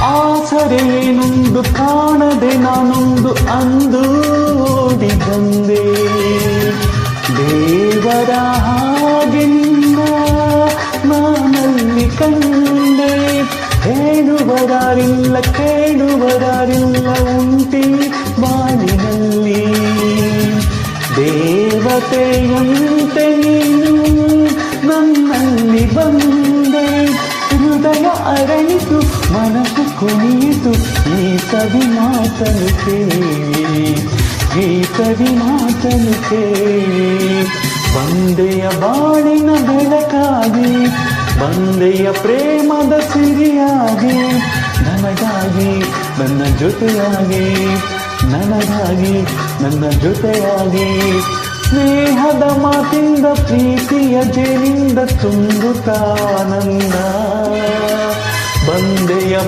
ಆಸರೆಯೇನೊಂದು ಕಾಣದೆ ನಾನೊಂದು ಅಂದು ಓಡಿ ಬಂದೆ. ದೇವರ ಹಾಗೆ ನಿನ್ನ ನಾನಲ್ಲಿ ಕಂಡೆ. ಹೇಳುವರಾರಿಲ್ಲ ಕೇಳುವರಾರಿಲ್ಲ ಉಂಟಿ ಬಾಳಿನಲ್ಲಿ. ದೇವತೆಯಂತೆ ನೀನು ನನ್ನಲ್ಲಿ ಬಂದೆ. ಹೃದಯ ಅರಳಿತು ಮನಸ್ಸು ಕುಣಿಯಿತು ಈ ಕವಿ ಮಾತನು ಕೇಳಿ. ಈ ಕವಿ ಮಾತನು ಕೇಳಿ. ಬಂದೆಯ ಬಾಳಿನ ಬೆಳಕಾಗಿ, ಬಂದೆಯ ಪ್ರೇಮದ ಸಿರಿಯಾಗಿ, ನನಗಾಗಿ ನನ್ನ ಜೊತೆಯಾಗಿ, ನನಗಾಗಿ ನನ್ನ ಜೊತೆಯಾಗಿ. ಸ್ನೇಹದ ಮಾತಿಂದ ಪ್ರೀತಿಯ ಜೇನಿಂದ ತುಂಬುತ್ತಾನಂದ. ಬಂದೆಯ